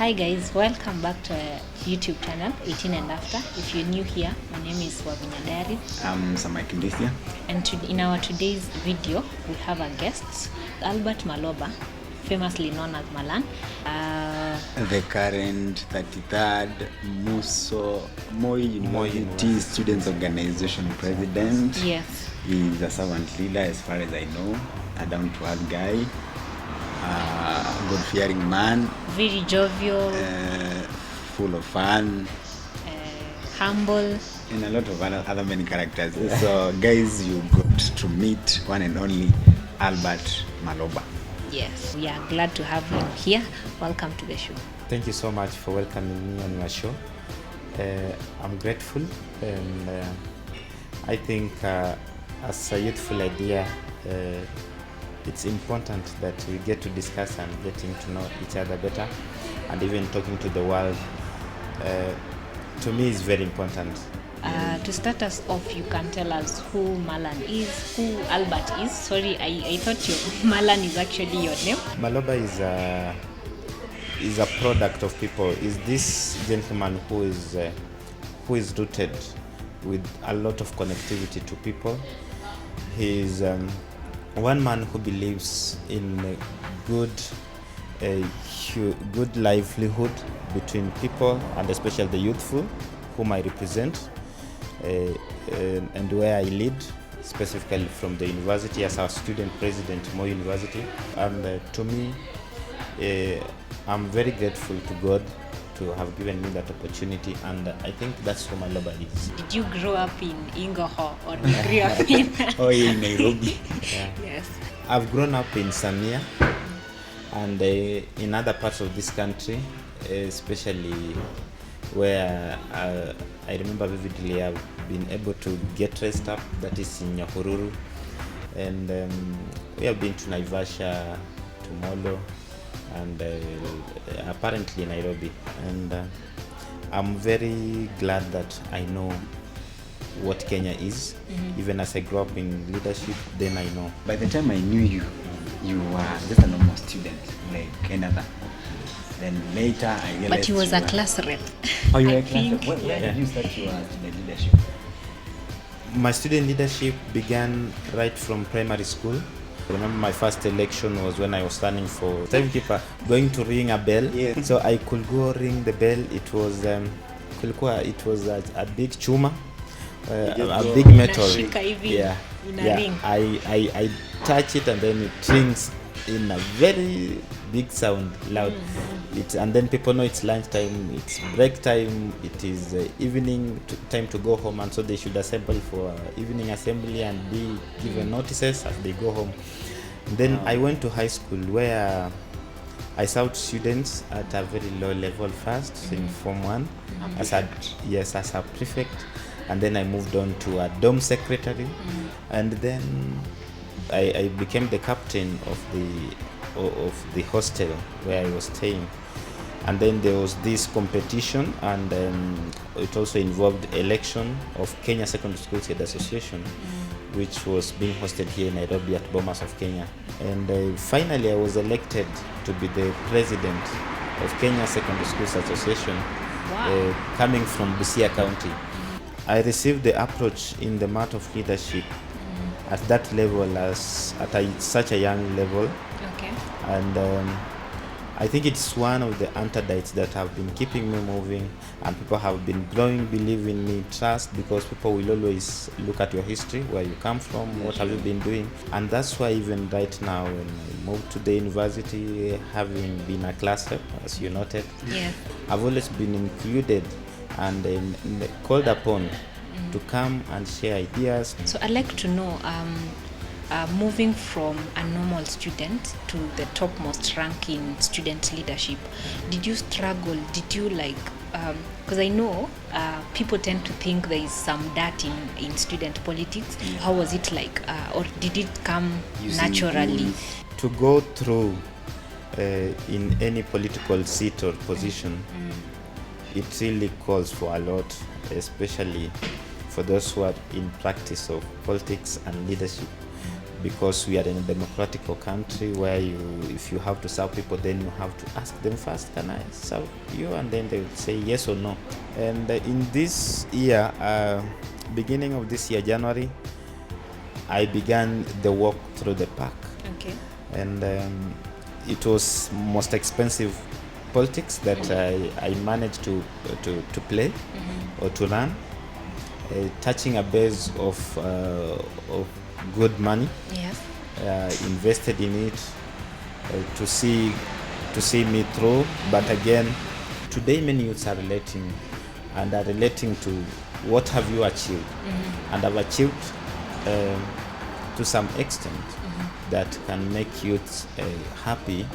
Hi guys, welcome back to our YouTube channel 18 and After. If you're new here, my name is Wavinya Diary. I'm Samakindisia. And in our today's video, we have a guest, Albert Maloba, famously known as Malan. The current 33rd Moi University Students Organization President. Yes. He's a servant leader as far as I know, a down-to-earth guy, God-fearing man. Very jovial. Full of fun. Humble. And a lot of other many characters. So guys, you got to meet one and only Albert Maloba. Yes, we are glad to have him here. Welcome to the show. Thank you so much for welcoming me on your show. I'm grateful, and I think as a youthful idea, it's important that we get to discuss and getting to know each other better, and even talking to the world. To me, is very important. To start us off, you can tell us who Malan is, who Albert is. Sorry, I thought Malan is actually your name. Maloba is a product of people. Is this gentleman who is rooted with a lot of connectivity to people. He is one man who believes in good livelihood between people, and especially the youthful, whom I represent. And where I lead, specifically from the university as our student president, Moi University. And to me, I'm very grateful to God to have given me that opportunity, and I think that's who Maloba is. Did you grow up in Ingoho or you grew up in? In Nairobi. Yeah. Yes. I've grown up in Samia and in other parts of this country, especially where I remember vividly I've been able to get dressed up, that is in Nyahururu, and we have been to Naivasha, to Molo, and apparently Nairobi, and I'm very glad that I know what Kenya is. Even as I grew up in leadership, then I know. By the time I knew you, you were just a normal student like another. Then later I realized. But he was a class rep. Oh, you were I a class rep. think. When did you start your student leadership? My student leadership began right from primary school. I remember my first election was when I was standing for timekeeper, going to ring a bell. Yeah. So I could go ring the bell. It was a big chuma, a big metal. Yeah. Ring. I touch it and then it rings in a very big sound, loud. And then people know it's lunchtime, it's break time, it is evening time to go home, and so they should assemble for evening assembly and be given notices as they go home. Then I went to high school where I served students at a very low level first, in Form 1, as a prefect, and then I moved on to a dorm secretary, and then I became the captain of the hostel where I was staying. And then there was this competition, and it also involved election of Kenya Secondary Schools Head Association, which was being hosted here in Nairobi at Bomas of Kenya. And finally I was elected to be the president of Kenya Secondary Schools Association. Wow. Coming from Busia County. I received the approach in the matter of leadership at that level, as at such a young level. Okay. And I think it's one of the antidotes that have been keeping me moving, and people have been growing, believe in me, trust, because people will always look at your history, where you come from, what have you been doing. And that's why even right now, when I moved to the university, having been a class rep, as you noted, Yes. I've always been included and called upon to come and share ideas. So I'd like to know, moving from a normal student to the topmost rank in student leadership, did you struggle? Did you because I know people tend to think there is some dirt in student politics. How was it like? Or did it come naturally? To go through in any political seat or position, it really calls for a lot, especially for those who are in practice of politics and leadership. because we are in a democratic country where if you have to serve people, then you have to ask them first, can I serve you? And then they will say yes or no. And in this year, beginning of this year, January, I began the walk through the park. Okay. And it was most expensive politics that I managed to play or to learn, touching a base of good money. Yes. Invested in it to see me through. But again, today many youths are relating to what have you achieved, and I've achieved to some extent that can make youths happy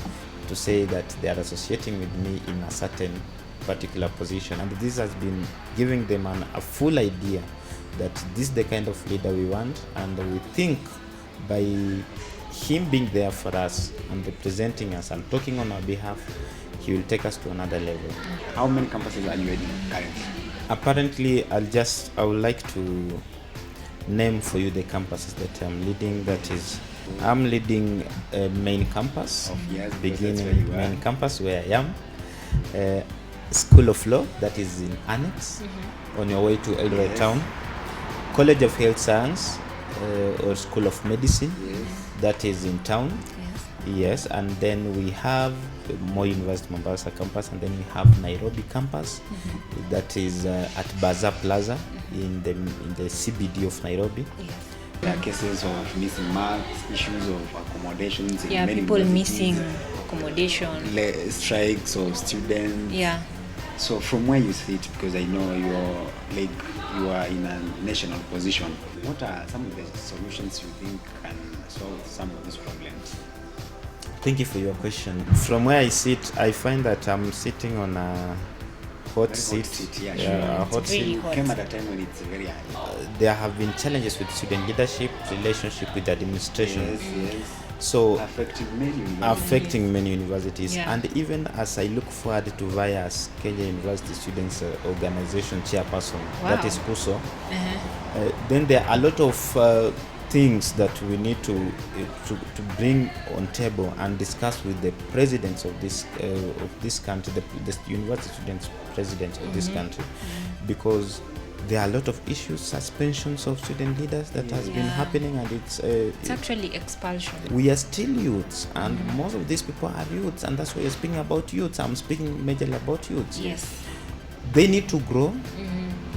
to say that they are associating with me in a certain particular position, and this has been giving them a full idea that this is the kind of leader we want, and we think by him being there for us and representing us and talking on our behalf, he will take us to another level. How many campuses are you heading currently? Apparently, I would like to name for you the campuses that I'm leading. That is, I'm leading main campus, beginning main campus where I am, School of Law, that is in Annex, on your way to Eldoret Town, College of Health Science, or School of Medicine, that is in town. Yes, and then we have Moi University Mombasa campus, and then we have Nairobi campus, that is at Bazaar Plaza in the CBD of Nairobi. There are cases of missing marks, issues of accommodations. In many people universities, missing accommodation, strikes of students. Yeah. So from where you sit, because I know you are in a national position, what are some of the solutions you think can solve some of these problems? Thank you for your question. From where I sit, I find that I'm sitting on a hot seat. A hot seat. Came at a time when it's very hard. There have been challenges with student leadership, relationship with administration. Yes. So affecting many universities. Yeah. And even as I look forward to VIAS, Kenya University Students Organization Chairperson, that is KUSO, then there are a lot of things that we need to bring on table and discuss with the presidents of this country, the university students presidents of this country, because there are a lot of issues, suspensions of student leaders that has been happening, and it's actually expulsion. We are still youths, and most of these people are youths, and that's why you're speaking about youths. I'm speaking majorly about youths. Yes. They need to grow.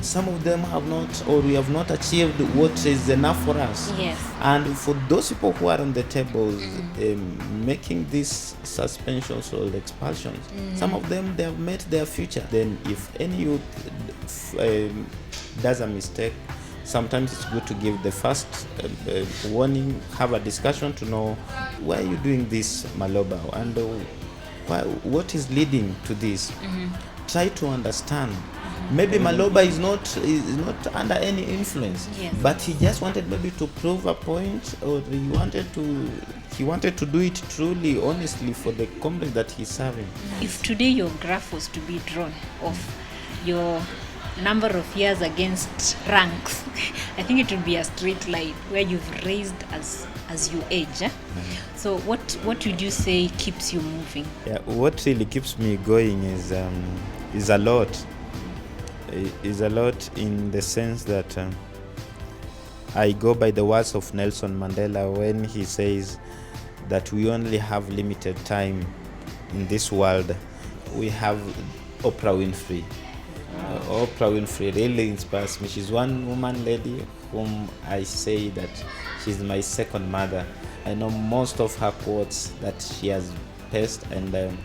Some of them have not, or we have not achieved what is enough for us. Yes. And for those people who are on the tables making these suspensions or expulsions, some of them, they have met their future. Then if any youth does a mistake, sometimes it's good to give the first warning, have a discussion to know, why are you doing this, Maloba, and what is leading to this. Try to understand. Maybe Maloba is not under any influence, but he just wanted maybe to prove a point, or he wanted to do it truly, honestly, for the comrade that he's serving. If today your graph was to be drawn of your number of years against ranks, I think it would be a straight line where you've raised as you age. So what would you say keeps you moving? What really keeps me going is a lot. Is a lot in the sense that I go by the words of Nelson Mandela when he says that we only have limited time in this world. We have Oprah Winfrey. Oprah Winfrey really inspires me. She's one woman lady whom I say that she's my second mother. I know most of her quotes that she has passed, and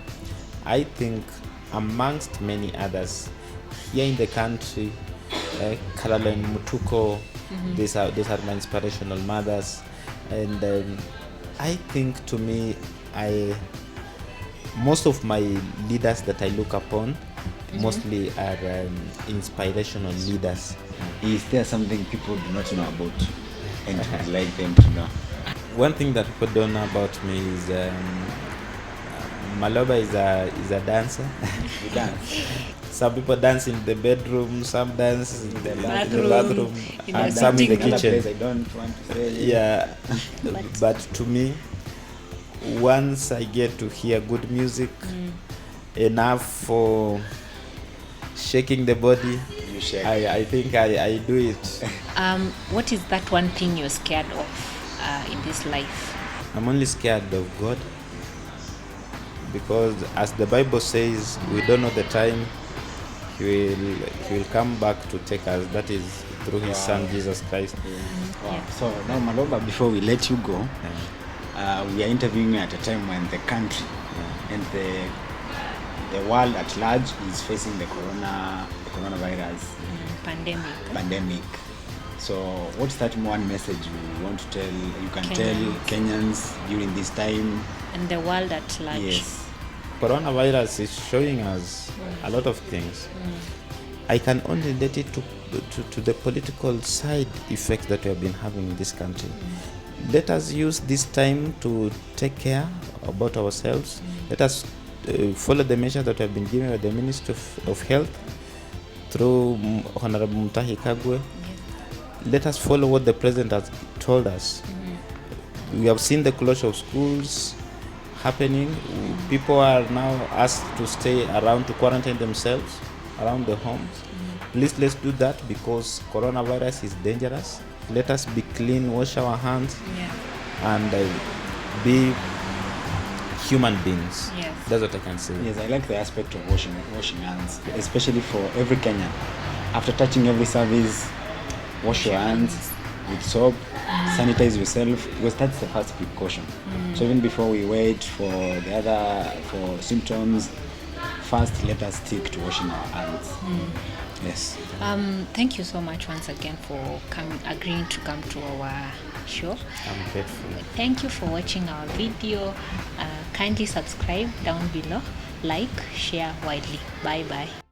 I think amongst many others here in the country, Caroline Mutuko, these are my inspirational mothers, and I think, to me, most of my leaders that I look upon mostly are inspirational leaders. Is there something people do not know about and would like them to know? One thing that people don't know about me is Maloba is a dancer. You dance. Some people dance in the bedroom, some dance in the Bathroom, bathroom, in the and some in the sitting room. kitchen. Place I don't want to say. Yeah, but to me, once I get to hear good music, enough for shaking the body, You shake. I think I do it. What is that one thing you're scared of in this life? I'm only scared of God, because as the Bible says, we don't know the time he will come back to take us. That is through his son Jesus Christ. Wow. Yeah. So now, Maloba, before we let you go, we are interviewing you at a time when the country and the world at large is facing the coronavirus pandemic. So what's that one message you want to tell? You can tell Kenyans during this time. And the world at large. Yes. Coronavirus is showing us a lot of things. I can only relate it to the political side effects that we have been having in this country. Let us use this time to take care about ourselves. Let us follow the measures that have been given by the Ministry of Health through Honorable Mutahi Kagwe. Let us follow what the President has told us. We have seen the closure of schools happening. People are now asked to stay around, to quarantine themselves around the homes. Please, let's do that, because coronavirus is dangerous. Let us be clean, wash our hands, and be human beings. Yes. That's what I can say. Yes, I like the aspect of washing hands, especially for every Kenyan. After touching every service, wash your hands with soap, sanitize yourself, because that's the first precaution. So even before we wait for symptoms, first let us stick to washing our hands. Yes. Thank you so much once again for agreeing to come to our show. I'm grateful. Thank you for watching our video. Kindly subscribe down below, like, share widely. Bye bye.